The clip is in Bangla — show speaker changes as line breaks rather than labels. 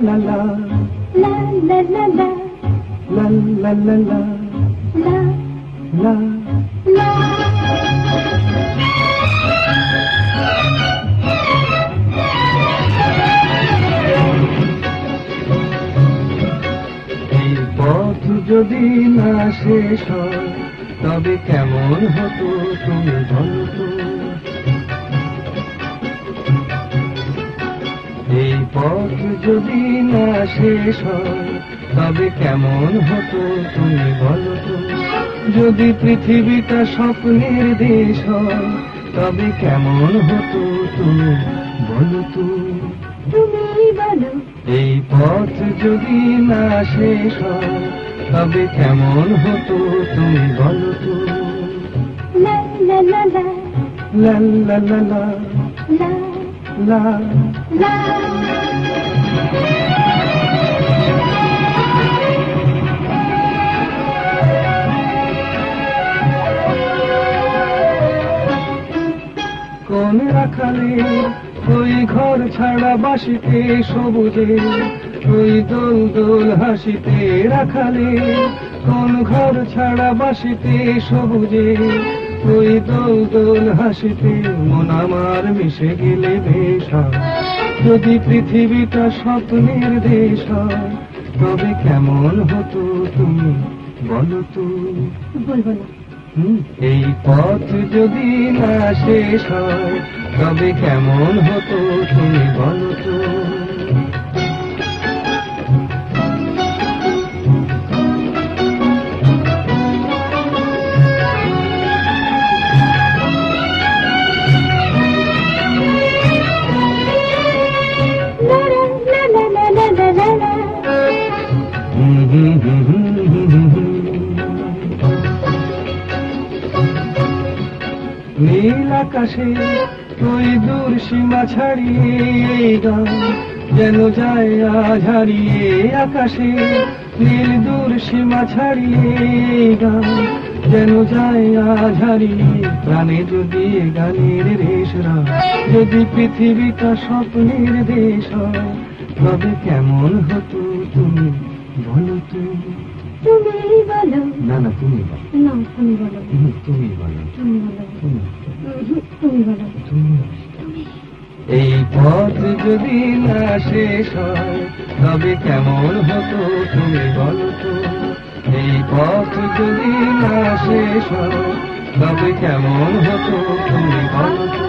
la la
la la la la
la la la la
la
la
la
এই পথ যদি না শেষ হয় তবে কেমন হতো তুমি বলো তো। এই পথ যদি না শেষ হয় তবে কেমন হতো তুমি বলো তো। যদি পৃথিবীটা স্বপ্নের দেশ হয় তবে কেমন হতো তুমি বলো তো।
তুমি বলো
এই পথ যদি না শেষ হয় তবে কেমন হতো তুমি বলো তো।
la la la la
লা লা লা লা
la
লা
la
কোন রাখালে ওই ঘর ছাড়া বাসিতে সবুজে ওই দোল দোল হাসিতে রাখালে কোন ঘর ছাড়া বাসিতে সবুজে ওই দোল দোল হাসিতে মন আমার মিশে গেলে বেশ হয়। যদি পৃথিবীটা স্বপ্নের দেশ হয় তবে কেমন হতো তুমি বলো তো।
বলবো না
এই পথ যদি না শেষ হয় তবে কেমন হতো তুমি বলো তো। নীল আকাশে ওই দূর সীমা ছাড়িয়ে এই গান যেন যায় আজ হারিয়ে। আকাশে নীল দূর সীমা ছাড়িয়ে এই গান যেন যায় আজ হারিয়ে। প্রাণে যদি গানের রেশরা যদি পৃথিবীটা স্বপ্নের দেশ হয় তবে কেমন হতো তুমি বলো তো।
তুমি বলো
না না তুমি বলো।
না তুমি বলো
তুমি বলো
তুমি বলো
তুমি
তুমি বলো
তুমি। এই পথ যদি না শেষ হয় তবে কেমন হতো তুমি বলো তো। এই পথ যদি না শেষ হয় তবে কেমন হতো তুমি বলো তো।